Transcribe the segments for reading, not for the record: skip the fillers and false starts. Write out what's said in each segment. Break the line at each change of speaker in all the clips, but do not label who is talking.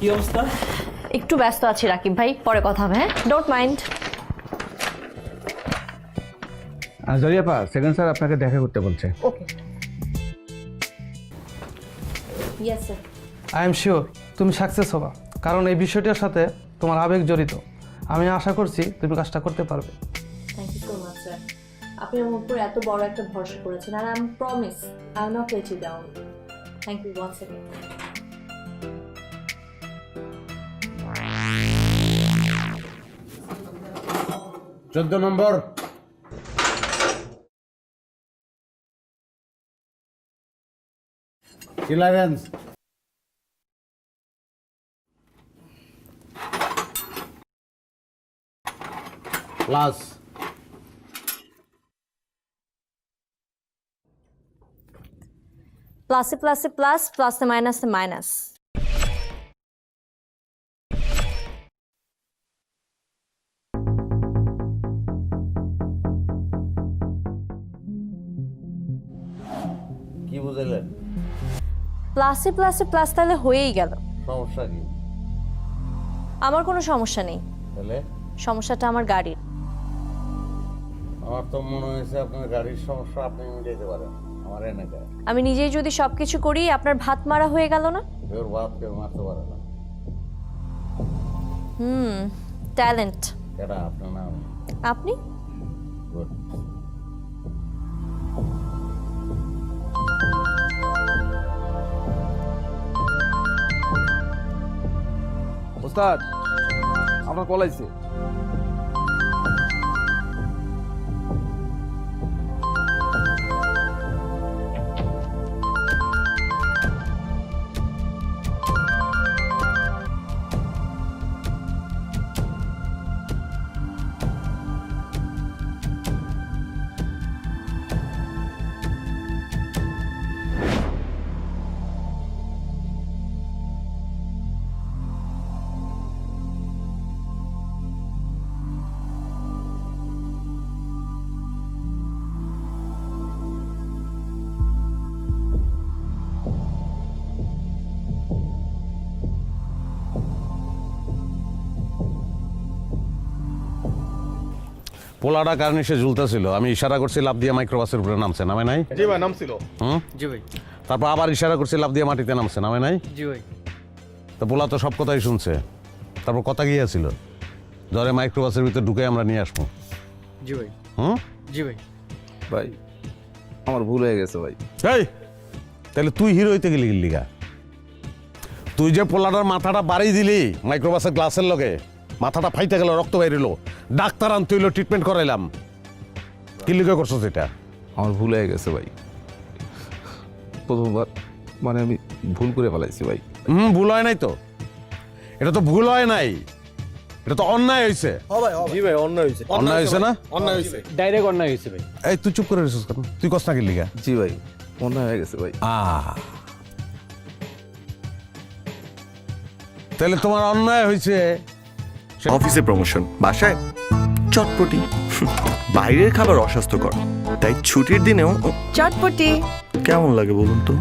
কি অবস্থা?
একটু ব্যস্ত আছি রাকিব ভাই, পরে কথা হবে। হ্যাঁ, ডোন্ট মাইন্ড।
জরিয়াপা, সেকেন্ড স্যার আপনাকে দেখা করতে বলছে।
Okay. Yes sir.
I am sure তুমি সাকসেস হবা, কারণ এই বিষয়টার সাথে তোমার আবেগ জড়িত। আমি আশা করছি তুমি কাজটা করতে পারবে।
Thank you so much sir. আপনি আমার উপর এত বড় একটা ভরসা করেছেন, আর I promise I will not let you down. Thank you once again.
14 number. Clearance. Plus.
প্লাসে প্লাসে প্লাস, প্লাসে মাইনাসে মাইনাস।
কি বুঝাইলেন?
প্লাসে প্লাসে প্লাস তাহলে হয়েই গেল।
সমস্যা কি?
আমার কোনো সমস্যা নেই,
তাহলে
সমস্যাটা আমার গাড়ির।
আমার তো মনে হয়েছে আপনার গাড়ির সমস্যা আপনি মিটাইতে পারেন, আমার এনে দেয়।
আমি নিজেই যদি সবকিছু করি, আপনার ভাত মারা হয়ে গেল না?
ওর ভাত কেউ মারতে পারে না।
ট্যালেন্ট।
এটা আপনার নাম?
আপনি?
গুড।
ওস্তাদ, আপনার কল আইছে।
পোলাটা কার্নিশে ঝুলতেছিল, আমি ইশারা করছি লাফ দিয়ে মাইক্রোবাসের উপরে নামছে, নামে নাই?
জি ভাই, নামছিল।
জি ভাই।
তারপর আবার ইশারা করছি লাফ দিয়ে মাটিতে নামছে, নামে নাই?
জি ভাই।
তো পোলা তো সব কথাই শুনছে, তারপর কথা গিয়েছিল ধরে মাইক্রোবাসের ভিতরে ঢুকে আমরা নিয়ে আসবো।
জি ভাই। জি ভাই।
ভাই আমার ভুল হয়ে গেছে ভাই।
এই তাহলে তুই হিরো হইতে গেলি গিল্লিগা? তুই যে পোলাটার মাথাটা বাড়ি দিলি মাইক্রোবাসের গ্লাসের লগে, মাথাটা ফাইতে গেল, রক্ত বাইরিল, ডাক্তার আনতে হইলো, ট্রিটমেন্ট করাইলাম, কি লিগে করছো সেটা?
আমার ভুল হয়ে গেছে ভাই, প্রথমবার মানে আমি ভুল করে ফেলাইছি ভাই।
ভুল হয় নাই তো, এটা তো ভুল হয় নাই, এটা তো অন্যায় হয়েছে।
জি ভাই, অন্যায় হয়েছে।
অন্যায় হয়েছে না?
অন্যায় হয়েছে,
ডাইরেক্ট অন্যায় হয়েছে ভাই।
এই তুই চুপ করে রেছিস কেন? তুই কস না কি লিগা?
জি ভাই, অন্যায় হয়ে গেছে ভাই।
তাহলে তোমার অন্যায় হয়েছে।
অফিসে প্রমোশন, বাসায় চটপটি। বাইরের খাবার অস্বাস্থ্যকর, তাই ছুটির দিনেও
চটপটি
কেমন লাগে বলুন তো?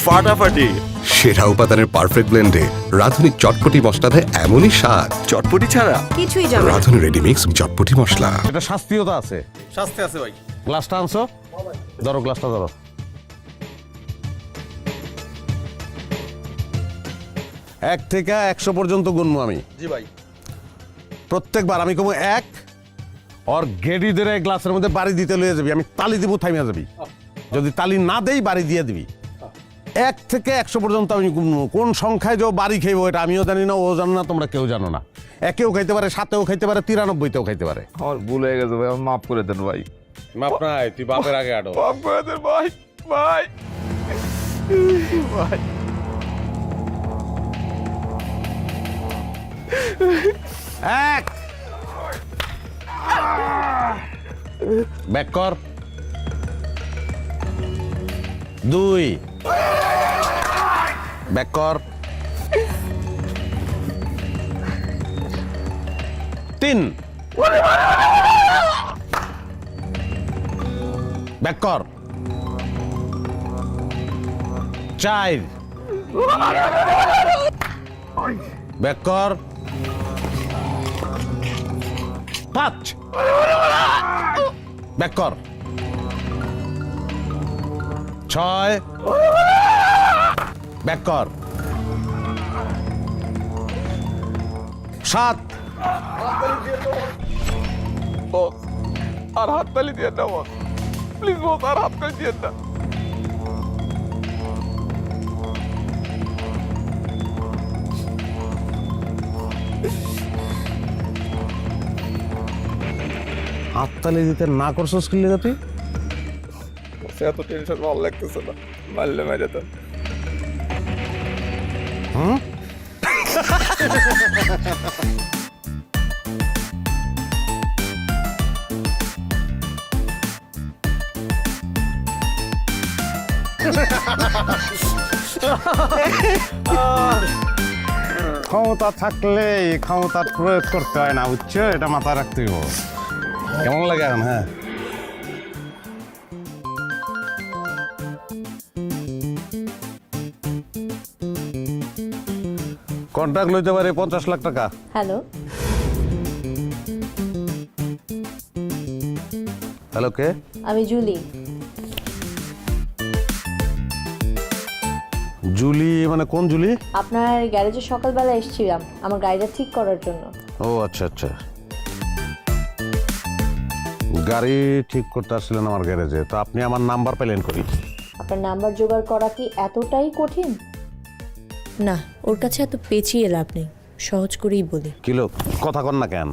ফাটাফাটি।
সেরা উপাদানের পারফেক্ট ব্লেন্ডে রাঁধুনি চটপটি মশলা দেয় এমনই স্বাদ।
চটপটি ছাড়া
কিছুই যাবে না।
রাঁধুনি রেডিমিক্স চটপটি মশলা।
এটা শাস্তিও তো আছে।
শাস্তি আছে ভাই।
গ্লাসটা আনছো, ধরো গ্লাসটা ধরো। 1 থেকে 100 পর্যন্ত গুনবো আমি।
জি ভাই।
প্রত্যেকবার আমি কমু 1, ওর গেডি ধরে গ্লাসের মধ্যে বাড়ি দিতে লয়ে যাবি, আমি তালি দিব, থামিয়া যাবি। যদি তালি না দেই বাড়ি দিয়ে দিবি। 1 থেকে 100 পর্যন্ত আমি গুনবো। কোন সংখ্যায় যে ও বাড়ি খাইব এটা আমিও জানি না, ও জানো না, তোমরা কেউ জানো না। 1-এও খাইতে পারে, 7-এও খাইতে পারে, 93-তেও খাইতে পারে।
আমার ভুল হয়ে গেছে ভাই, আমার মাফ করে দেন ভাই।
মাপ নাই, তুই বাপের আগে আটো।
মাফ করে দেন ভাই। ভাই ভাই।
1 ব্যাক কর। 2 ব্যাক কর। 3 ব্যাক কর। 4 ব্যাক কর। 5 ব্যাক কর। 6 ব্যাক কর। 7
বস আর হাততালি দিয়ে না বস, প্লিজ বস আর হাততালি দিয়ে না।
হাততালি দিতে না করছস কি লেগে তুই?
এত টেনশন ভালো লাগতেছে না, মারলে মেরে দেন।
হুম? ক্ষমতা থাকলে ক্ষমতার প্রয়োগ করতে হয় না, বুঝছো? এটা মাথায় রাখতে হবে। কেমন লাগে এখন? হ্যাঁ, কন্ট্রাক্ট লইতে পারে 50 লাখ টাকা।
হ্যালো,
হ্যালো, কে?
আমি জুলি।
জুলি মানে কোন জুলি?
আপনার গ্যারেজে সকালবেলা এসেছিলাম আমার গাড়িটা ঠিক করার জন্য।
ও আচ্ছা আচ্ছা, গাড়ি ঠিক করতে আসলেন আমার গ্যারেজে, তো আপনি আমার নাম্বার পেলেন করি?
আপনার নাম্বার জোগাড় করা কি এতটাই কঠিন?
না, ওর কাছে এত পেঁচিয়ে লাভ নেই, সহজ করেই বলি।
কিলো কথা কন না কেন?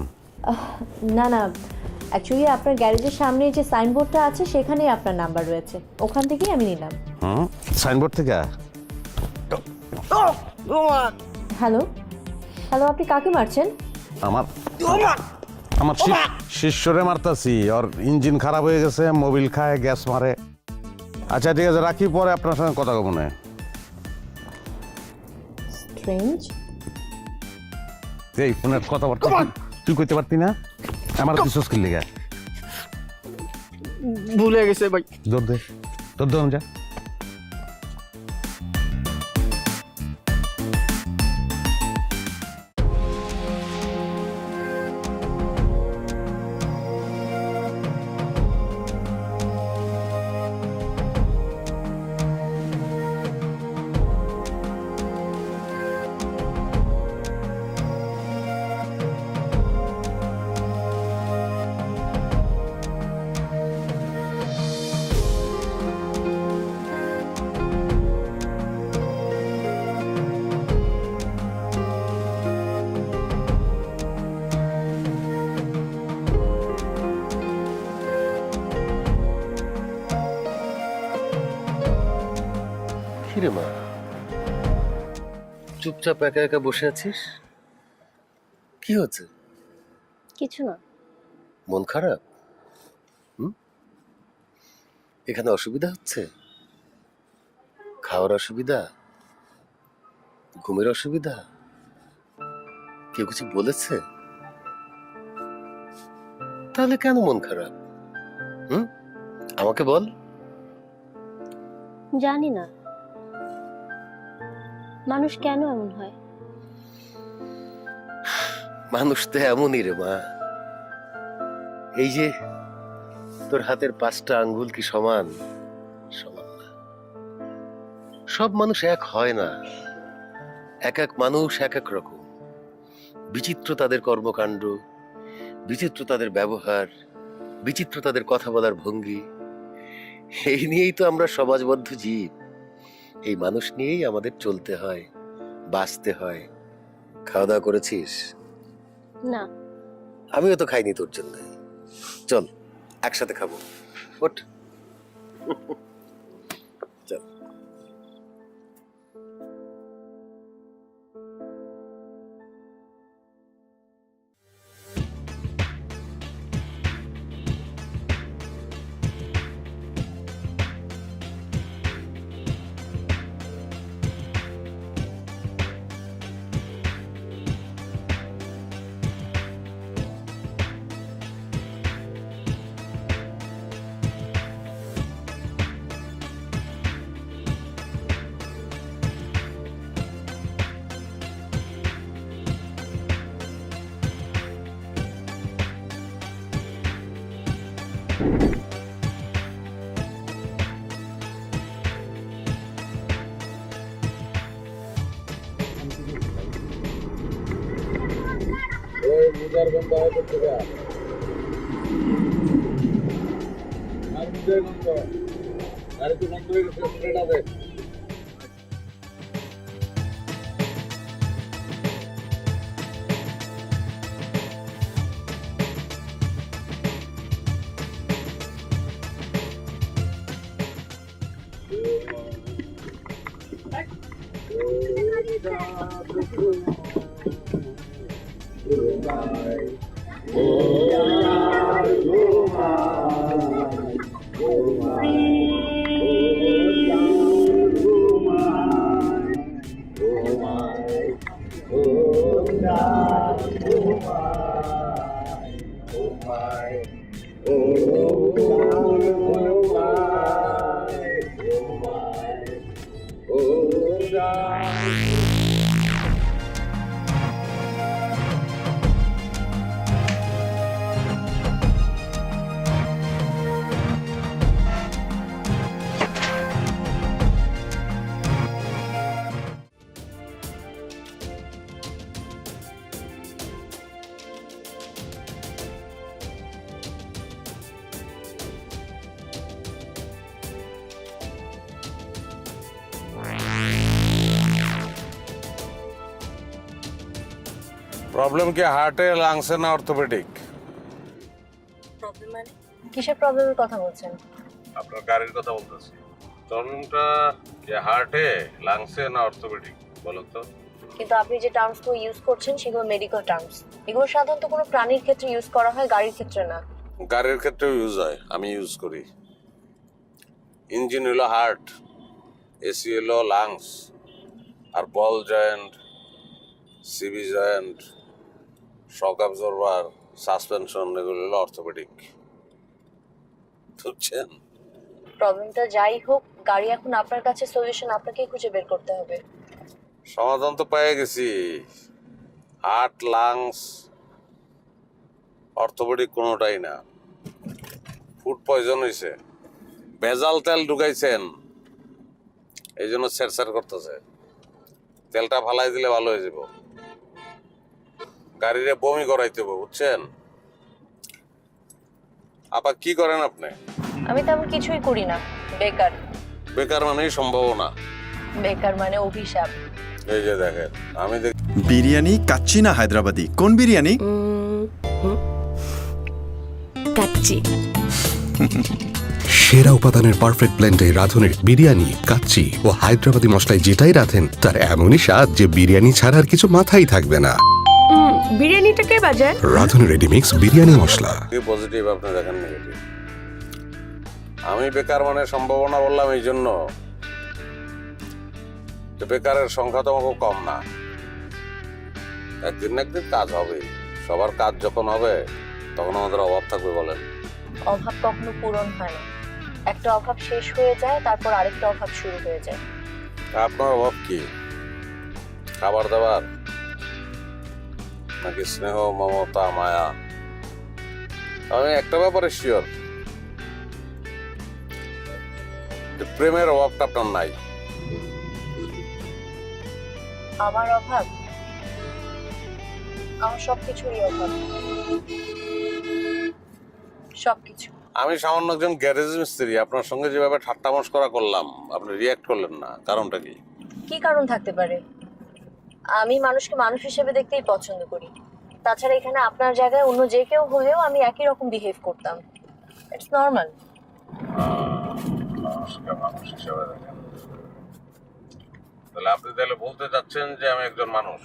না না, অ্যাকচুয়ালি আপনার গ্যারেজের সামনে যে সাইনবোর্ডটা আছে সেখানেই আপনার নাম্বার রয়েছে, ওখান থেকেই আমি নিলাম।
হুম, সাইনবোর্ড থেকে?
হ্যালো হ্যালো, আপনি কাকে মারছেন?
আমার আমার শিষ্যরে মারতাছি, ওর ইঞ্জিন খারাপ হয়ে গেছে, মোবিল খায়, গ্যাস মারে। আচ্ছা ঠিক আছে, রাখি, পরে আপনার সঙ্গে কথা কব না।
স্ট্রেঞ্জ।
এই ফোনের কথাবার্তা তুই কইতে পারতি না? আমার কিছু স্কিল লেগে
ভুলে গেছে ভাই।
দৌড় দে, দৌড় দৌড় যা।
কিরে মা, চুপচাপ একা একা বসে আছিস? কি হচ্ছে?
কিছু না।
মন খারাপ? এখানে অসুবিধা হচ্ছে? খাওয়ার অসুবিধা, ঘুমের অসুবিধা, কেউ কিছু বলেছে? তাহলে কেন মন খারাপ? আমাকে বল।
জানি না,
মানুষ কেন এমন হয়?
মানুষ তো এমনই রে মা। এই যে তোর হাতের 5টা আঙ্গুল কি সমান? সমান না। সব মানুষ এক হয় না। এক এক মানুষ এক এক রকম। বিচিত্র তাদের কর্মকাণ্ড, বিচিত্র তাদের ব্যবহার, বিচিত্র তাদের কথা বলার ভঙ্গি। এই নিয়েই তো আমরা সমাজবদ্ধ জীব। এই মানুষ নিয়েই আমাদের চলতে হয়, বাঁচতে হয়। খাওয়া দাওয়া করেছিস?
না।
আমিও তো খাইনি তোর জন্য। চল একসাথে খাবো, ওঠ। চল।
প্রবলেম কি হার্টে, লাংসে না অর্থোপেডিক?
প্রবলেম মানে? কিসের প্রবলেমের কথা বলছেন?
আপনার গাড়ির কথা বলতেছি। প্রবলেমটা কি হার্টে, লাংসে না অর্থোপেডিক বলুন তো?
কিন্তু আপনি যে টার্মসগুলো ইউজ করছেন সেগুলো মেডিকেল টার্মস। এগুলো সাধারণত কোনো প্রাণীর ক্ষেত্রে ইউজ করা হয়, গাড়ির ক্ষেত্রে না।
গাড়ির ক্ষেত্রেও ইউজ হয়, আমি ইউজ করি। ইঞ্জিন হলো হার্ট, এসি হলো লাংস, আর বল জয়েন্ট, সিবি জয়েন্ট, শক অ্যাবজর্ভার, সাসপেনশন, এগুলো হলো অর্থোপেডিক। বুঝছেন?
প্রবলেমটা যাই হোক, গাড়ি এখন আপনার কাছে, সলিউশন আপনাকেই খুঁজে বের করতে হবে।
সমাধান তো পেয়ে গেছি। হার্ট, লাংস, অর্থোপেডিক কোনোটাই না। ফুড পয়জন হয়েছে, ভেজাল তেল ঢুকাইছেন, এই জন্য স্যার করতেছে। তেলটা ফালাই দিলে ভালো হয়ে যাব। গাড়িরে বমি করাইতে হবে, বুঝছেন? আপা কি করেন আপনি?
আমি তেমন কিছুই করি না, বেকার।
বেকার মানেই সম্ভাবনা,
বেকার মানে অভিশাপ।
এই যে দেখেন, আমি
বিরিয়ানি কাচ্চি না হায়দ্রাবাদি, কোন বিরিয়ানি?
কাচ্চি।
সেরা উপাদানের পারফেক্ট ব্লেন্ডে রাঁধুনির বিরিয়ানি, কাচ্চি ও হায়দ্রাবাদি মশলায় যেটাই রাঁধেন তার এমনই স্বাদ যে বিরিয়ানি ছাড়া আর কিছু মাথায় থাকবে না।
বিরিয়ানিটা কে বাজায়?
রাঁধুনি রেডিমিক্স বিরিয়ানি মশলা।
পজিটিভ, আপনি দেখেন নেগেটিভ। আমি বেকার মানে সম্ভাবনা বললাম এই জন্য যে বেকারের সংখ্যা তো আমাকে কম না। একদিন না একদিন কাজ হবে। সবার কাজ যখন হবে তখন আমাদের অভাব থাকবে বলেন?
অভাব কখনো পূরণ হয় না। একটা অভাব শেষ হয়ে যায়, তারপর আরেকটা অভাব শুরু হয়ে যায়।
আপনার অভাব কি? খাবার দাবার নাকি স্নেহ মমতা মায়া? আমি একটা ব্যাপারে শিওর, প্রেমের অভাবটা আপনার নাই।
আমার অভাব? আমার সবকিছুরই অভাব, সবকিছু।
আমি সামান্য একজন গ্যারেজ মিস্ত্রি, আপনার সঙ্গে যেভাবে ঠাট্টা মশকরা করলাম আপনি রিয়াক্ট করলেন না, কারণটা কি?
কি কারণ থাকতে পারে? আমি মানুষকে মানুষ হিসেবে দেখতেই পছন্দ করি। তাছাড়া এখানে আপনার জায়গায় অন্য যে কেউ হলেও আমি একই রকম বিহেভ করতাম। It's normal.
মানুষকে মানুষ হিসেবে দেখেন, তাহলে আপনি তাহলে বলতে চাচ্ছেন যে আমি একজন মানুষ,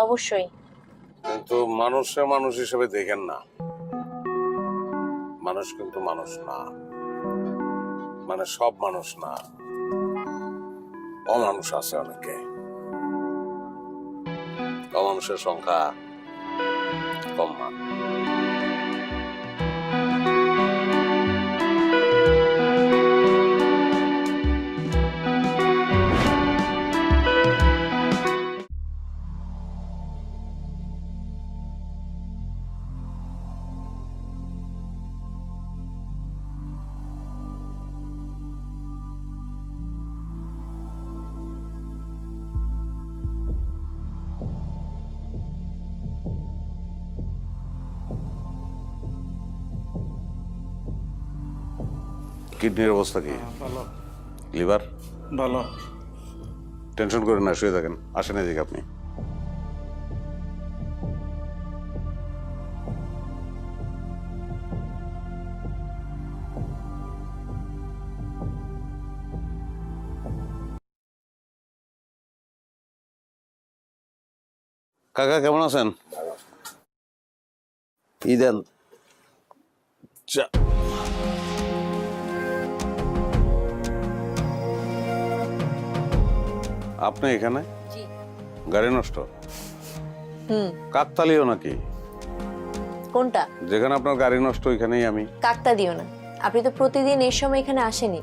অবশ্যই।
কিন্তু মানুষে মানুষ হিসেবে দেখেন না। মানুষ কিন্তু মানুষ না, মানে সব মানুষ না, অমানুষ আছে অনেকে। অমানুষের সংখ্যা কম না। কিডনির অবস্থা কি?
ভালো
লিভার?
ভালো।
টেনশন করেন না, শুয়ে থাকেন। আসেন এদিকে আপনি। কাকা কেমন আছেন? দেন আপনি এখানে?
জি।
গাড়ি নষ্ট?
হুম।
কাকতালীয় নাকি?
কোনটা?
যেখানে আপনার গাড়ি নষ্ট ওইখানেই আমি।
কাকতা দিও না, আপনি তো প্রতিদিন এই সময় এখানে আসেনি।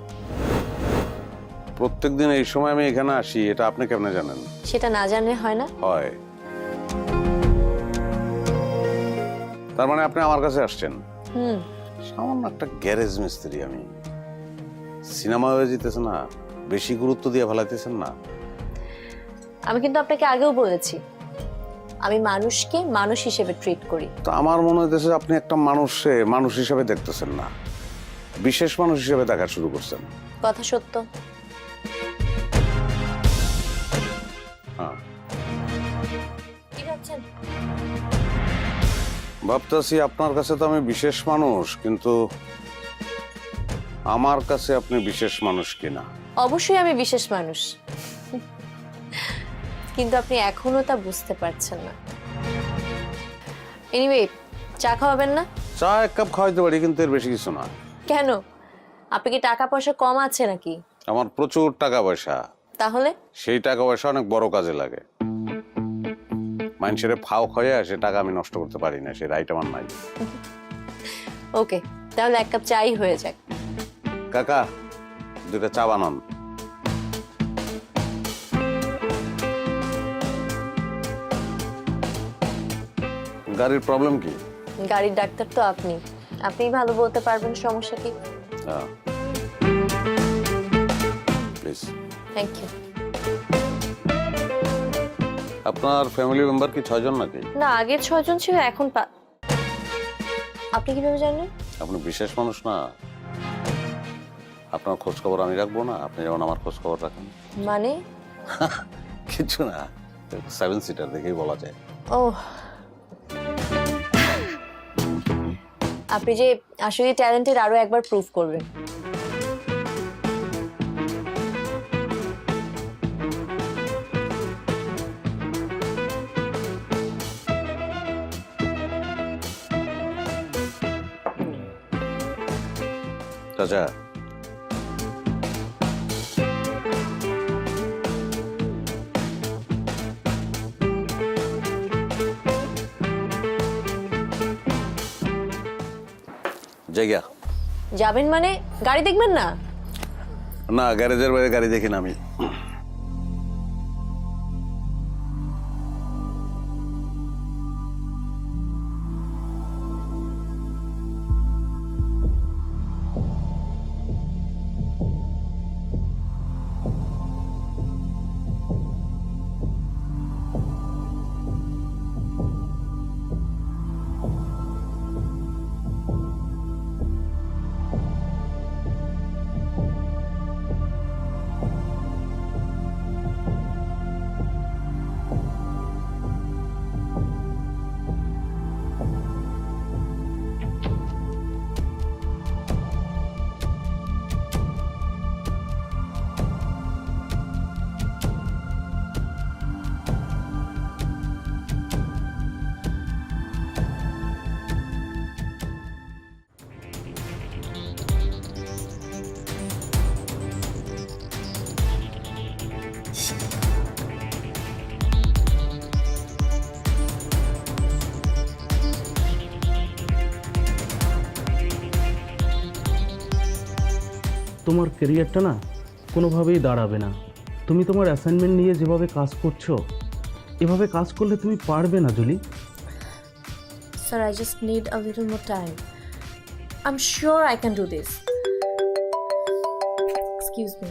প্রত্যেকদিন এই সময় আমি এখানে আসি, এটা আপনি কেমনে জানেন?
সেটা না জানলে হয় না।
হয়। তার মানে আপনি আমার কাছে আসছেন?
হুম।
সামান্য একটা গ্যারেজ মিস্ত্রি আমি, সিনেমা হয়ে যেতেছে না, বেশি গুরুত্ব দিয়ে ফেলাইতেছেন না।
আমি কিন্তু আপনাকে আগেও বলেছি আমি মানুষকে মানুষ হিসেবে ট্রিট করি।
তো আমার মনে হইতেছে আপনি একটা মানুষে মানুষ হিসেবে দেখতেছেন না, বিশেষ মানুষ হিসেবে দেখা শুরু করছেন।
কথা সত্য।
হ্যাঁ,
কি ভাবছেন?
ভাবতেছি আপনার কাছে তো আমি বিশেষ মানুষ, কিন্তু আমার কাছে আপনি বিশেষ মানুষ কিনা।
অবশ্যই আমি বিশেষ মানুষ, কিন্তু আপনি এখনো তা বুঝতে পারছেন না। এনিওয়ে, চা খাওয়াবেন না?
চা এক কাপ খাওয়াইতে পারি, কিন্তু এর বেশি কিছু না।
কেন? আপনি কি টাকা পয়সা কম আছে নাকি?
আমার প্রচুর টাকা পয়সা।
তাহলে?
সেই টাকা পয়সা অনেক বড় কাজে লাগে। মানুষের ফাও খয়ে সে টাকা আমি নষ্ট করতে পারি না, সে রাইট আমার নাই।
ওকে, তাহলে এক কাপ চাই হয়ে যাক।
কাকা, দুটা চা বানান। গাড়ির প্রবলেম কি?
গাড়ির ডাক্তার তো আপনি, আপনিই ভালো বলতে পারবেন সমস্যা কি।
প্লিজ।
Thank you.
আপনার ফ্যামিলি মেম্বার কি 6 জন নাকি?
না, আগে 6 জন ছিল, এখন আপনি কিভাবে জানেন?
আপনি বিশেষ মানুষ না, আপনার খোঁজ খবর আমি রাখবো না? আপনি যেমন আমার খোঁজ খবর রাখেন।
মানে?
কিছু না, 7 সিটার দেখেই বলা যায়।
ও, আপনি যে আসলে ট্যালেন্টেড আরো একবার প্রুফ করবেন।
চাচা, জায়গা
যাবেন মানে গাড়ি দেখবেন না?
না, গ্যারেজের বাইরে গাড়ি দেখি না আমি।
তোমার ক্যারিয়ারটা না কোনোভাবেই দাঁড়াবে না। তুমি তোমার অ্যাসাইনমেন্ট নিয়ে যেভাবে কাজ করছো, এভাবে কাজ করলে তুমি পারবে না Julie.
Sir, I just need a little more time. I'm sure I can do this. Excuse me.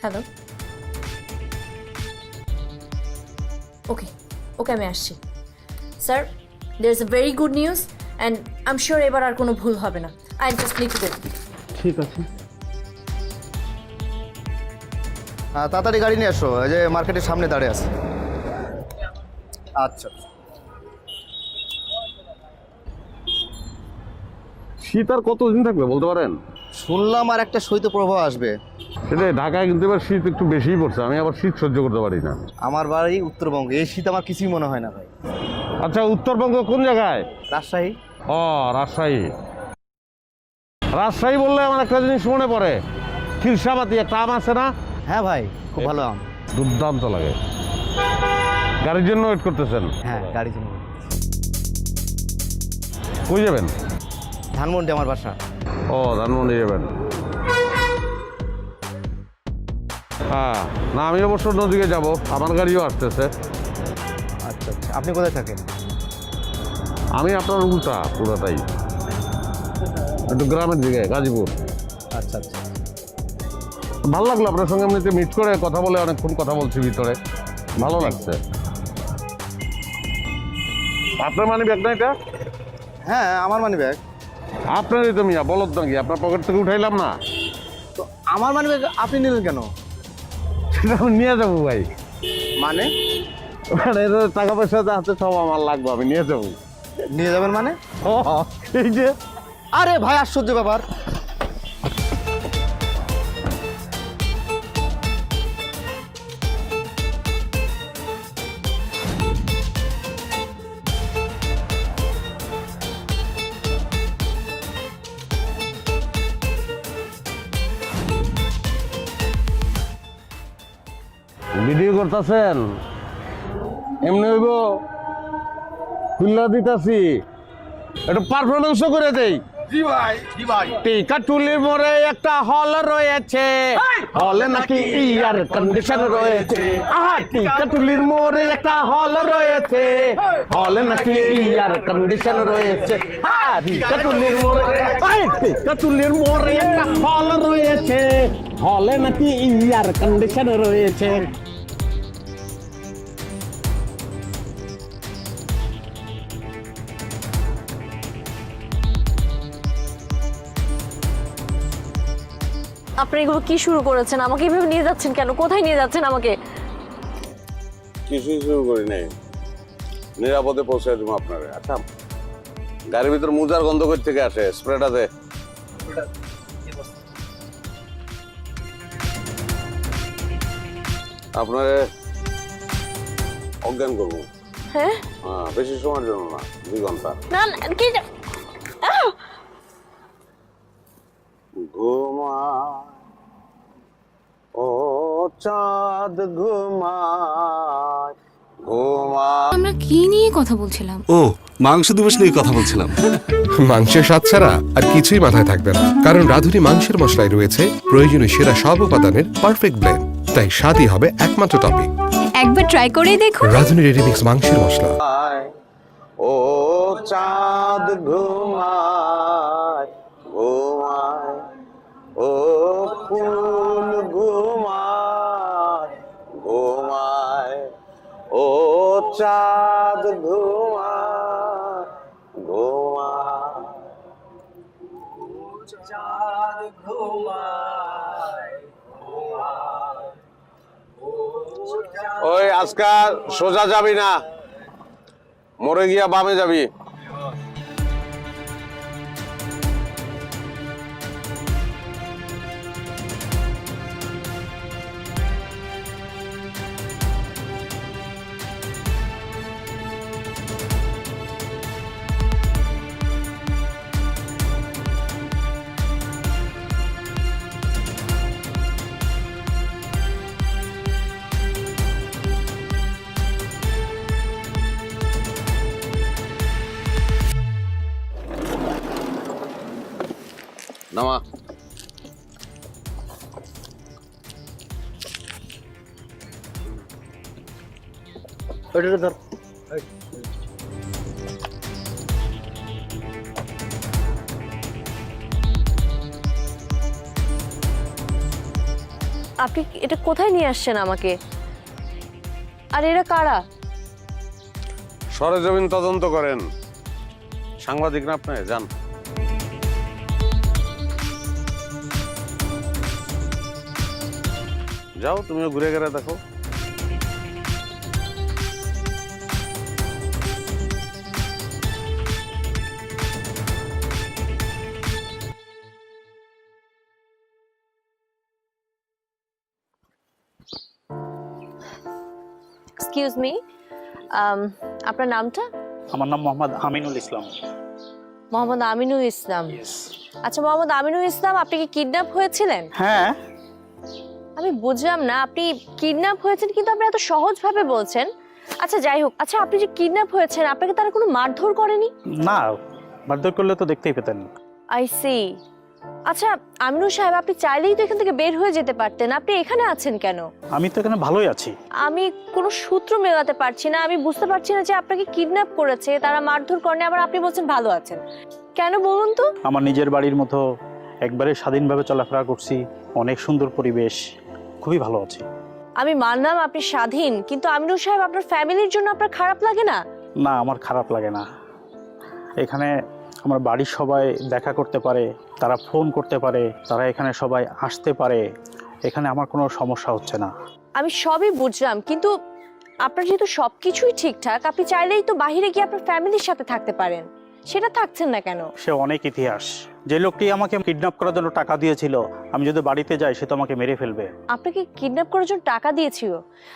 Hello? Okay, আমি আসছি। Sir, there's a very good news and I'm sure এবার আর কোনো ভুল হবে না। I just need to go.
ঠিক আছে।
তাড়াতাড়ি গাড়ি নিয়ে আসো, এই যে মার্কেটের সামনে দাঁড়িয়ে আছে। আচ্ছা,
শীত আর কতদিন থাকবে বলতে পারেন?
শুনলাম আর একটা শৈত্যপ্রবাহ আসবে।
সেটাই, ঢাকায় কিন্তু এবার শীত একটু বেশিই পড়ছে, আমি আবার শীত সহ্য করতে পারি না।
আমার বাড়ি উত্তরবঙ্গে, এই শীত আমার কিছুই মনে হয় না ভাই।
আচ্ছা, উত্তরবঙ্গ কোন জায়গায়?
রাজশাহী।
ও, রাজশাহী। রাজশাহী বললে আমার একটা জিনিস মনে পড়ে, খিরসাবাতি একটা আম আছে না?
হ্যাঁ ভাই, খুব ভালো আম।
দুর্দান্ত লাগে। গাড়ির জন্য ওয়েট করতেছেন?
হ্যাঁ, গাড়ি জন্য।
কই যাবেন?
ধানমন্ডি আমার বাসা।
ও, ধানমন্ডি যাবেন। হ্যাঁ, না আমি অবশ্য অন্যদিকে যাব, আমার গাড়িও আসতেছে।
আচ্ছা, আপনি কোথায় থাকেন?
আমি আপনার উল্টা পুরোটাই, একটু গ্রামের দিকে, গাজীপুর।
আচ্ছা,
ভালো লাগলো আপনার সঙ্গে এমনিতে মিট করে কথা বলে, অনেকক্ষণ কথা বলছি ভিতরে, ভালো লাগছে। আপনার মানি ব্যাগ না এটা?
হ্যাঁ, আমার মানি ব্যাগ।
আপনারই তো মিয়া, বলদ নাকি? আপনার পকেট থেকে উঠাইলাম না?
তো আমার মানি ব্যাগ আপনি নিলেন কেন?
সেটা আমি নিয়ে যাবো ভাই।
মানে
টাকা পয়সা হাতে সব আমার লাগবে, আমি নিয়ে যাবো।
নিয়ে যাবেন মানে?
এই যে,
আরে ভাই, আশ্চর্য ব্যাপার।
ভিডিও করতেছেন? এমনি হইব, খুল্লা দিতাছি, একটু পারফরমেন্সও করে দেই।
জি ভাই, জি ভাই।
টিকাটুলির মোড়ে একটা হল রয়েছে, হলে নাকি ইয়ার কন্ডিশন রয়েছে। আহা, টিকাটুলির মোড়ে একটা হল রয়েছে, হলে নাকি ইয়ার কন্ডিশন রয়েছে। টিকাটুলির মোড়ে, টিকাটুলির মোড়ে একটা হল রয়েছে, হলে নাকি ইয়ার কন্ডিশন রয়েছে।
আপনি এগুলো কি শুরু করেছেন? আমাকে এভাবে নিয়ে যাচ্ছেন কেন? কোথায় নিয়ে যাচ্ছেন আমাকে?
কিছুই শুরু করি নাই, নিরাপদে পৌঁছে দেবো আপনারে। আচ্ছা, গাড়ির ভিতর মুজার গন্ধ কই থেকে আসে? স্প্রেটা দে। আপনারে অজ্ঞান করবো।
হ্যাঁ,
বেশি সময়ের জন্য না, 2 ঘন্টা।
না কি
ঘুমায় ও চাঁদ ঘুমায়, ঘুমায়।
আমরা কি নিয়ে কথা বলছিলাম?
ও, মাংস দিবস নিয়ে কথা বলছিলাম। মাংসের স্বাদ ছাড়া আর কিছুই মাথায় থাকবে না, কারণ রাঁধুনি মাংসের মশলায় রয়েছে প্রয়োজনীয় সেরা সব উপাদানের পারফেক্ট ব্লেন্ড, তাই স্বাদই হবে একমাত্র টপিক।
একবার ট্রাই করেই দেখো।
রাঁধুনি রেডিমিক্স মাংসের মশলা।
ও চাঁদ ঘুমায়, ঘুমায়, ও ফুল ঘুমায়, ঘুমায়, ও চাঁদ ঘুমায়, ঘুমায়, চাঁদ ঘুমায়, ঘুমায়। ওই আজকাল সোজা যাবি না, মরে গিয়া বামে যাবি। নামা।
ওইটা ধর।
আপনি এটা কোথায় নিয়ে আসছেন আমাকে? আর এরা কারা?
সরেজমিন তদন্ত করেন, সাংবাদিক না আপনি, যান। যাও, তুমিও ঘুরে ঘুরে দেখো।
এক্সকিউজ মি, আপনার নামটা?
আমার নাম মোহাম্মদ আমিনুল ইসলাম।
মোহাম্মদ আমিনুল ইসলাম। আচ্ছা মোহাম্মদ আমিনুল ইসলাম, আপনি কি কিডন্যাপ হয়েছিলেন?
হ্যাঁ।
আমি বুঝলাম না, আপনি কিডন্যাপ হয়েছেন কিন্তু আপনি এত সহজভাবে বলছেন। আচ্ছা যাই হোক, আচ্ছা আপনি যে কিডন্যাপ হয়েছেন আপনাকে তারা কোনো মারধর করেনি?
না, মারধর করলে তো দেখতেই পেতেন।
I see. আচ্ছা আমিনুল সাহেব, আপনি চাইলেই তো এখান থেকে বের হয়ে যেতে পারতেন, আপনি এখানে আছেন কেন?
আমি তো এখানে ভালোই আছি।
আমি কোনো সূত্র মেলাতে পারছি না, আমি বুঝতে পারছি না যে আপনাকে কিডন্যাপ করেছে, তারা মারধর করেনি, আবার আপনি বলছেন ভালো আছেন কেন বলুন তো?
আমার নিজের বাড়ির মতো একবারে স্বাধীনভাবে চলাফেরা করছি, অনেক সুন্দর পরিবেশ, খুবই ভালো আছি।
আমি মানলাম আপনি স্বাধীন, কিন্তু আমিনুল সাহেব আপনার ফ্যামিলির জন্য আপনার খারাপ লাগে না?
না, আমার খারাপ লাগে না। এখানে আমার বাড়ির সবাই দেখা করতে পারে, তারা ফোন করতে পারে, তারা এখানে সবাই আসতে পারে, এখানে আমার কোনো সমস্যা হচ্ছে না।
আমি সবই বুঝলাম, কিন্তু আপনার যেহেতু সবকিছুই ঠিকঠাক, আপনি চাইলেই তো বাইরে গিয়ে আপনার ফ্যামিলির সাথে থাকতে পারেন, সেটা থাকছেন না কেন?
সে অনেক ইতিহাস। যে লোকটি আমাকে কিডন্যাপ করার জন্য টাকা দিয়েছিল, আমি যদি বাড়িতে যাই সে তো আমাকে মেরে ফেলবে।
আপনাকে কিডন্যাপ করার জন্য টাকা দিয়েছিল?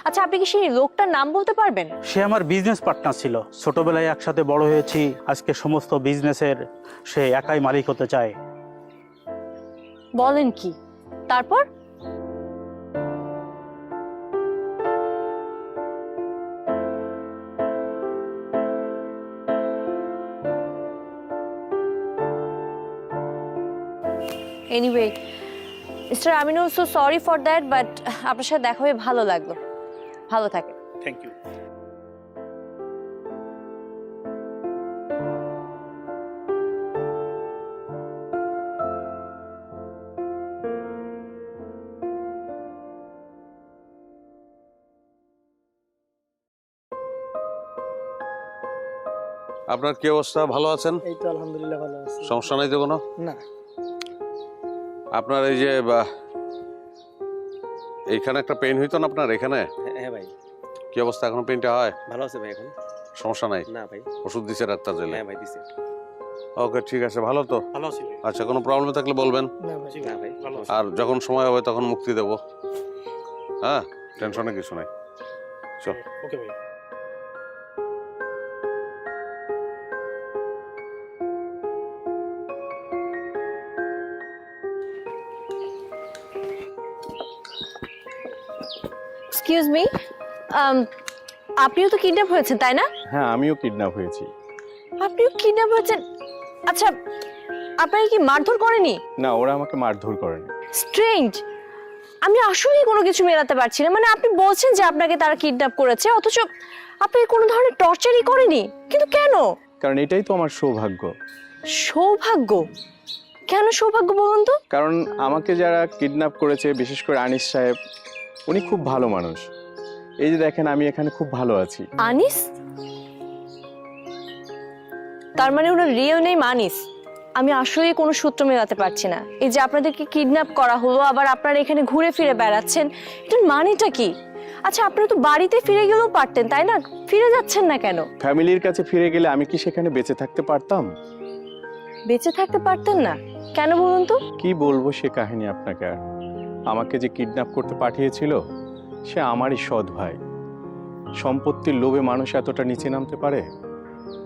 আচ্ছা আপনি কি সেই লোকটার নাম বলতে পারবেন?
সে আমার বিজনেস পার্টনার ছিল, ছোটবেলায় একসাথে বড় হয়েছি, আজকে সমস্ত বিজনেসের সে একাই মালিক হতে চায়।
বলেন কি? তারপর? Anyway mister Aminul, so sorry for that, but আপনার সাথে দেখা হয়ে ভালো লাগলো। ভালো থাকে।
Thank you.
আপনার কি অবস্থা, ভালো আছেন?
এই তো আলহামদুলিল্লাহ ভালো আছি।
সমস্যা নাই তো কোনো?
না।
আপনার এই যে এইখানে একটা পেইন হইতো না আপনার এখানে?
হ্যাঁ ভাই।
কি অবস্থা, এখনো পেইনটা হয়?
ভালো আছে ভাই এখন?
সমস্যা নাই?
না ভাই।
ওষুধ দিছে ডাক্তার দিলে?
হ্যাঁ ভাই দিছে।
ওকে ঠিক আছে, ভালো তো?
ভালো আছি।
আচ্ছা, কোনো প্রবলেম থাকলে বলবেন।
না ভাই। না ভাই ভালো আছে।
আর যখন সময় হবে তখন মুক্তি দেবো। হ্যাঁ, টেনশনে কিছু নাই। চল।
ওকে ভাই।
এক্সকিউজ মি, আপনিও তো কিডন্যাপ হয়েছেন তাই না?
হ্যাঁ, আমিও কিডন্যাপ হয়েছি।
আপনিও কিডন্যাপ হয়েছেন? আচ্ছা আপনাকে কি মারধর করেনি?
না, ওরা আমাকে মারধর করেনি।
স্ট্রেঞ্জ, আমি আসলেই কোনো কিছু মেলাতে পারছি না। মানে আপনি বলছেন যে আপনাকে তারা কিডন্যাপ করেছে, অথচ আপনাকে কোনো ধরনের টর্চারই করেনি, কিন্তু কেন?
কারণ এটাই তো আমার সৌভাগ্য।
সৌভাগ্য? কেন সৌভাগ্য বলুন তো?
কারণ আমাকে যারা কিডন্যাপ করেছে, বিশেষ করে আনিস সাহেব, উনি খুব ভালো মানুষ। এই যে দেখেন, আমি এখানে খুব ভালো আছি।
আনিস? তার মানে ওনার রিয়েল নেম আনিস? আমি আসলেই কোনো সূত্র মেলাতে পারছি না। এই যে আপনাদেরকে কিডন্যাপ করা হলো, আবার আপনারা এখানে ঘুরে ফিরে বেড়াচ্ছেন, এটার মানেটা কি? আচ্ছা আপনারা তো বাড়িতে ফিরে গেলেও পারতেন তাই না, ফিরে যাচ্ছেন না কেন?
ফ্যামিলির কাছে ফিরে গেলে আমি কি সেখানে বেঁচে থাকতে পারতাম?
বেঁচে থাকতে পারতেন না কেন বলুন তো?
কি বলবো সে কাহিনী আপনাকে। আর আমাকে যে কিডন্যাপ করতে পাঠিয়েছিল সে আমারই সৎ ভাই। সম্পত্তির লোভে মানুষ এতটা নিচে নামতে পারে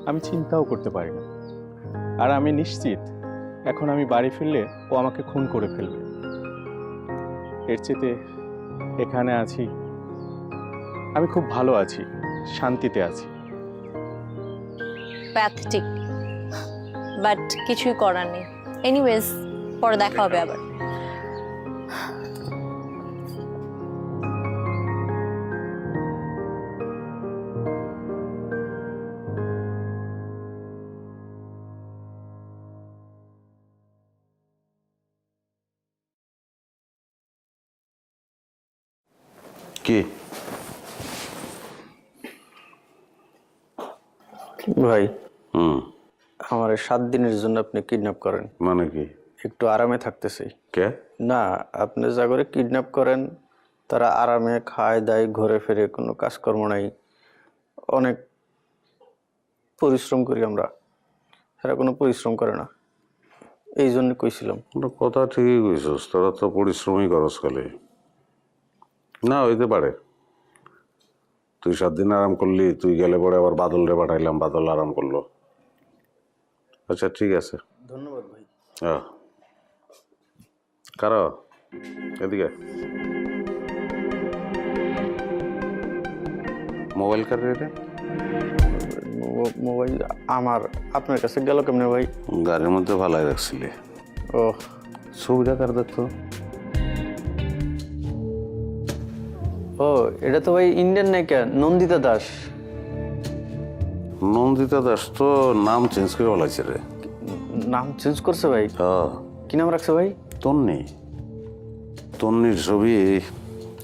আমি চিন্তাও করতে পারি না। আর আমি নিশ্চিত এখন আমি বাড়ি ফিরলে ও আমাকে খুন করে ফেলবে। এর চেয়ে এখানে আছি, আমি খুব ভালো আছি, শান্তিতে আছি।
প্যাথেটিক, বাট কিছুই করার নেই। এনিওয়েজ, পরে দেখা হবে আবার।
কি
ভাই
হুম
আমার 7 দিনের জন্য আপনি কিডন্যাপ করেন,
মানে কি?
একটু আরামে থাকতেছি।
কে?
না, আপনি যা করে কিডন্যাপ করেন তারা আরামে খায় দায়, ঘুরে ফিরে, কোনো কাজকর্ম নাই, অনেক পরিশ্রম করি আমরা, এরা কোনো পরিশ্রম করে না, এই জন্য কইছিলাম।
কথা ঠিকই কইছস, তোরা তো পরিশ্রমই করস খালি। না হইতে পারে, তুই 7 দিন আরাম করলি, তুই গেলে পরে আবার বাদল রে পাঠাইলাম, বাদল আরাম করলো। আচ্ছা ঠিক আছে,
ধন্যবাদ ভাই।
কারো এদিকে মোবাইল কার রে?
মোবাইল আমার, আপনার কাছে গেল কেমনে ভাই?
গাড়ির মধ্যে ভালাই রাখছিলি।
ও,
ছবিটা কার দেখতো?
ও এটা তো ভাই ইন্ডিয়ান নায়িকা নন্দিতা দাস।
নন্দিতা দাস তো নাম চেঞ্জ করে বলাইছে রে।
নাম চেঞ্জ করছে ভাই? কি নাম রাখছে ভাই?
তন্নি। তন্নির ছবি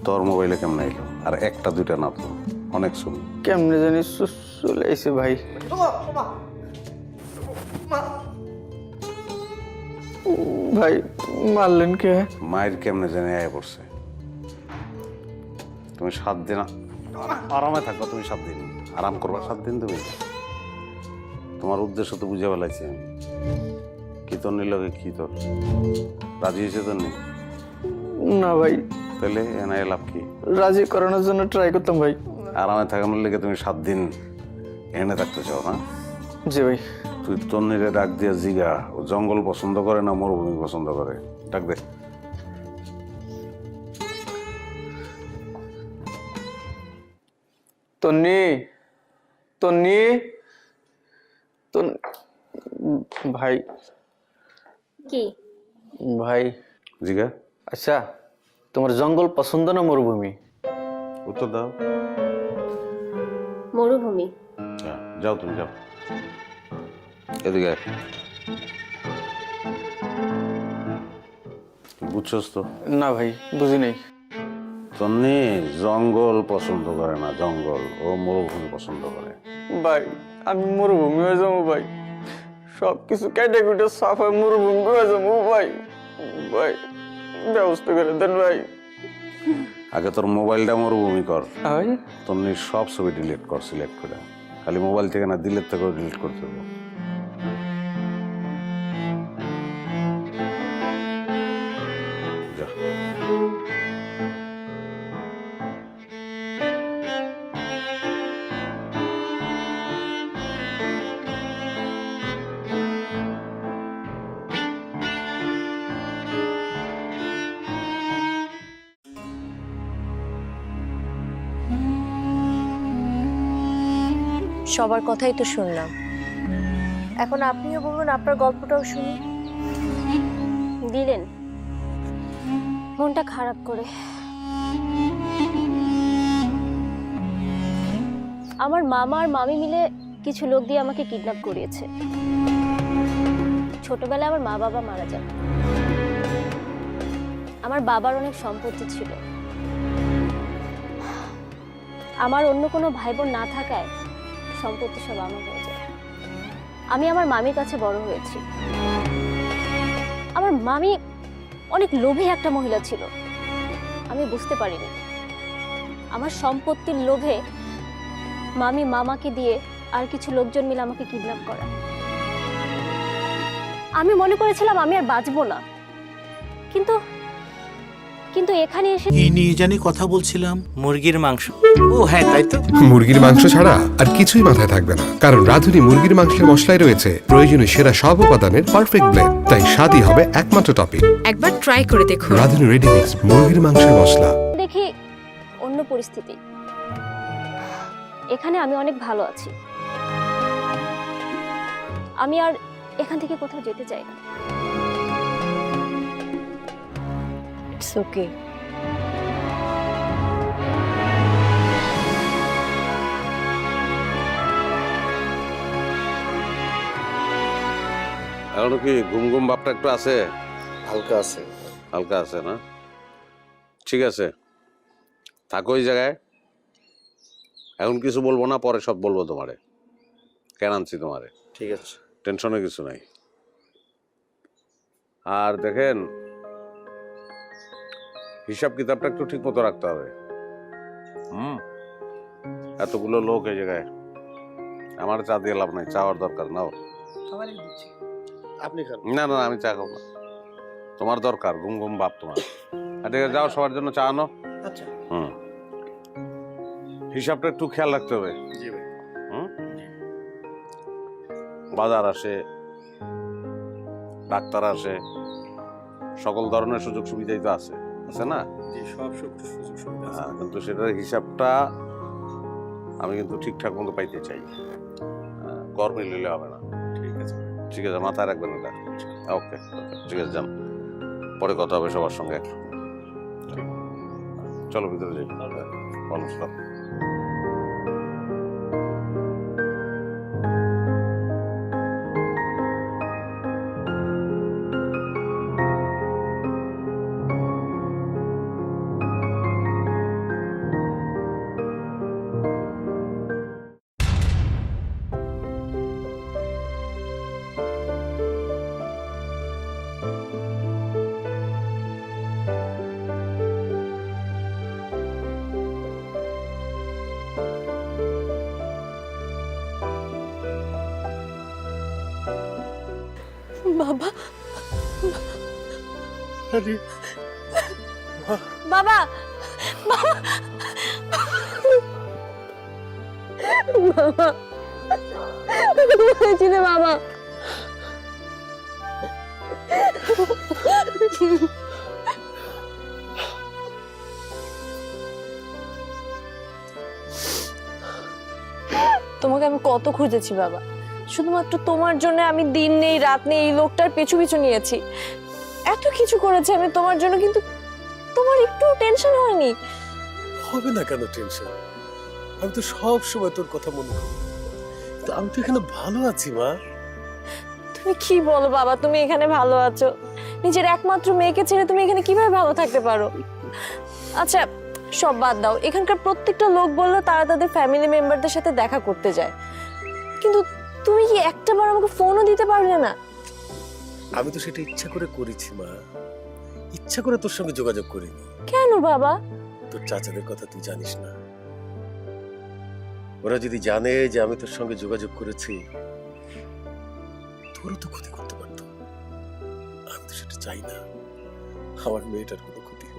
তোর মোবাইলে কেমন এলো? আর একটা দুইটা না তো, অনেক ছবি।
কেমনে জানি চলে আইছে ভাই। ভাই মারলেন কে?
মায়ের কেমনে জানি আয় পড়ছে। তুমি 7 দিন আরামে থাকবা, তুমি 7 দিন আরাম করবা, 7 দিন তুমি। তোমার উদ্দেশ্য তো বুঝে ফেলাইছি আমি। কি তোর নিল কি তোর রাজি হয়েছে তোর নেই?
না ভাই।
তাহলে এনাই লাভ কি?
রাজি করানোর জন্য ট্রাই করতাম ভাই।
আরামে থাকানোর লেগে তুমি 7 দিন এনে থাকতে চাও না?
জি ভাই।
তুই তন্নিরে ডাক দিয়া জিগা, ও জঙ্গল পছন্দ করে না মরুভূমি পছন্দ করে? ডাক দে।
তন্নি, তন্নি, ভাই।
কি
ভাই?
জিগা।
আচ্ছা, তোমার জঙ্গল পছন্দ না মরুভূমি?
উত্তর দাও।
মরুভূমি।
যাও তুমি যাও, এদিকে বুঝছস তো?
না ভাই, বুঝি নাই।
তন্নি জঙ্গল পছন্দ করে না, জঙ্গল, ও মরুভূমি পছন্দ করে।
ভাই আমি মরুভূমি হয়ে যাবো ভাই, সব কিছু কেটে কুটে সাফাই মরুভূমি হয়ে যাবো ভাই। ভাই ব্যবস্থা করে দেন ভাই।
আগে তোর মোবাইলটা মরুভূমি কর,
ভাই
তন্নির সব ছবি ডিলিট কর, সিলেক্ট করে। খালি মোবাইল থেকে না, দিলের থেকেও ডিলিট করতে হবে। যা।
সবার কথাই তো শুনলাম,
এখন আপনিও বলুন, আপনার গল্পটাও শুনি।
দিলেন মনটা খারাপ করে। আমার মামা আর মামি মিলে কিছু লোক দিয়ে আমাকে কিডন্যাপ করিয়েছে। ছোটবেলায় আমার মা বাবা মারা যান। আমার বাবার অনেক সম্পত্তি ছিল। আমার অন্য কোনো ভাই বোন না থাকায় সম্পত্তি সব আমার হয়ে যায়। আমি আমার মামির কাছে বড় হয়েছি। আমার মামি অনেক লোভী একটা মহিলা ছিল। আমি বুঝতে পারিনি আমার সম্পত্তির লোভে মামি মামাকে দিয়ে আর কিছু লোকজন মিলে আমাকে কিডন্যাপ করা। আমি মনে করেছিলাম আমি আর বাঁচবো না, কিন্তু কিন্তু এখানে এসে
কি নিয়ে জানি কথা বলছিলাম, মুরগির মাংস। ও হ্যাঁ, তাই তো।
মুরগির মাংস ছাড়া আর কিছুই মাথায় থাকবে না, কারণ রাঁধুনি মুরগির মাংসের মশলায় রয়েছে প্রয়োজনীয় সেরা সব উপাদানের পারফেক্ট ব্লেন্ড। তাই স্বাদই হবে একমাত্র টপিক।
একবার ট্রাই করে দেখুন
রাঁধুনি রেডি মিক্স মুরগির মাংসের মশলা।
দেখি অন্য পরিস্থিতি। এখানে আমি অনেক ভালো আছি। আমি আর এখান থেকে কোথাও যেতে চাই না। It's okay.
এখন কি ঘুম ঘুম ভাবটা একটু আছে?
হালকা আছে।
হালকা আছে না? ঠিক আছে, থাকো ওই জায়গায়, এখন কিছু বলবো না, পরে সব বলবো তোমারে কেন আনছি তোমারে।
ঠিক আছে।
টেনশনের কিছু নাই। আর দেখেন হিসাব কিতাবটা একটু ঠিক মতো রাখতে হবে। এতগুলো লোক এই জায়গায়, আমার চা দিয়ে লাভ নাই, চাওয়ার দরকার নাও।
আপনি খান।
না না আমি চা খাবো না, তোমার দরকার, ঘুম ঘুম ভাব তোমার। আর ঠিক আছে, যাও সবার জন্য চা আনো।
আচ্ছা।
হিসাবটা একটু খেয়াল রাখতে হবে।
জি ভাই।
বাজার আসে, ডাক্তার আসে, সকল ধরনের সুযোগ সুবিধাই তো আছে, আছে না?
জি, সব সুযোগ সুবিধা আছে।
কিন্তু সেটার হিসাবটা আমি কিন্তু ঠিকঠাক মতো পাইতে চাই। গড় মিলিলে হবে না।
ঠিক আছে।
ঠিক আছে, মাথায় রাখবেন এটা। ওকে, ঠিক আছে, যান, পরে কথা হবে সবার সঙ্গে। চলো ভিতরে যাই। ভালো সব।
বাবা,
আরে
বাবা, বাবা, বাবা, হয়েছিল বাবা। তোমাকে আমি কত খুঁজেছি বাবা, শুধুমাত্র তোমার জন্য আমি দিন নেই রাত নেই এই লোকটার পিছু পিছু নিয়েছি, এত কিছু করেছি আমি তোমার জন্য, কিন্তু তোমার একটু টেনশন হয়নি?
হবে না কেন টেনশন? আমি তো সব সময় তোর কথা মনে করি, তো আমি তো এখানে ভালো আছি মা।
তুমি কি বলো বাবা, তুমি এখানে ভালো আছো? নিজের একমাত্র মেয়েকে ছেড়ে তুমি এখানে কিভাবে ভালো থাকতে পারো? আচ্ছা সব বাদ দাও, এখানকার প্রত্যেকটা লোক বললো তারা তাদের ফ্যামিলি মেম্বারদের সাথে দেখা করতে যায়, কিন্তু তুমি কি একটাবার আমাকে ফোনও দিতে পারলে না?
আমি তো সেটা ইচ্ছা করে করেছি মা, ইচ্ছা করে তোর সঙ্গে যোগাযোগ করিনি।
কেন বাবা?
তোর চাচাদের কথা তুই জানিস না, ওরা যদি জানে যে আমি তোর সঙ্গে যোগাযোগ করেছি, তোরও তো ক্ষতি করতে পারতো। আমি তো সেটা চাই না, আমার মেয়েটার কোনো ক্ষতি হোক।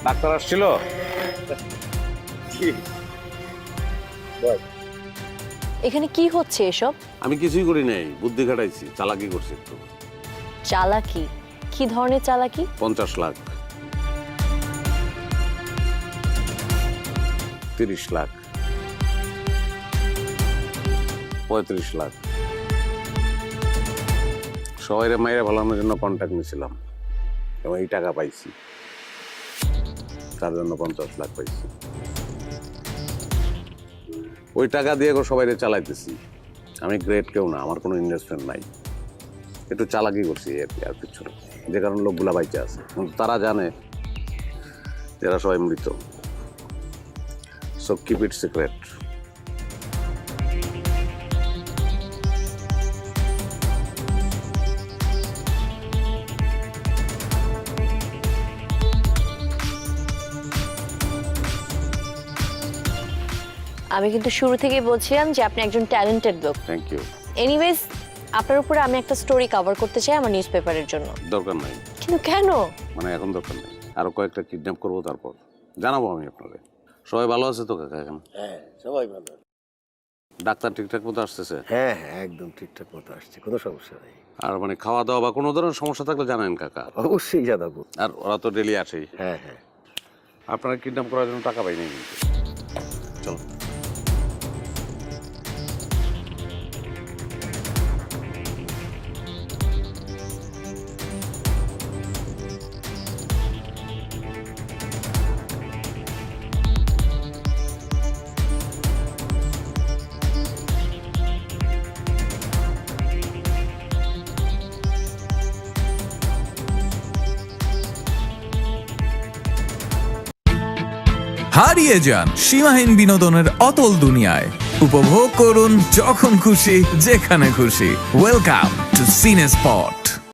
ডাক্তার আসছিল?
এখানে কি হচ্ছে এসব?
আমি কিছুই করি নাই, বুদ্ধি খাটাইছি, চালাকি করছি একটু।
চালাকি? কি ধরনের চালাকি?
50 লাখ, 30 লাখ, 35 লাখ, সবাইরে মাইরে ভালানোর জন্য কন্ট্যাক্ট নিয়েছিলাম এবং এই টাকা পাইছি, তার জন্য 50 লাখ পাইছি। ওই টাকা দিয়ে সবাইরে চালাইতেছি। আমি গ্রেট কেউ না, আমার কোনো ইনভেস্টমেন্ট নাই, একটু চালাকি করছি আর কিছু না, যে কারণে লোকগুলা বাইচে আছে, কিন্তু তারা জানে এরা সবাই মৃত। So keep it secret.
আমি কিন্তু শুরু থেকেই বলছিলাম যে আপনি একজন ট্যালেন্টেড লোক।
Thank you.
এনিওয়েজ আপনার উপরে আমি একটা স্টোরি কভার করতে চাই আমার নিউজ পেপারের জন্য।
দরকার নাই।
কিন্তু কেন?
মানে এখন দরকার নেই, আরো কয়েকটা কিডন্যাপ করবো, তারপর জানাবো আমি আপনাকে। সবাই ভালো আছে তো কাকা? এখন
হ্যাঁ সবাই ভালো।
ডাক্তার ঠিকঠাক মতো আসতেছে?
হ্যাঁ হ্যাঁ একদম ঠিকঠাক মতো আসছে, কোনো সমস্যা নেই।
আর মানে খাওয়া দাওয়া বা কোনো ধরনের সমস্যা থাকলে জানেন কাকা?
অবশ্যই জানাবো।
আর ওরা তো ডেলি আসেই।
হ্যাঁ হ্যাঁ।
আপনারা কিডন্যাপ করার জন্য টাকা পাই নাই কিন্তু। চলো।
হারিয়ে যান সীমাহীন বিনোদনের অতল দুনিয়ায়। উপভোগ করুন যখন খুশি যেখানে খুশি। ওয়েলকাম টু সিনে স্পট।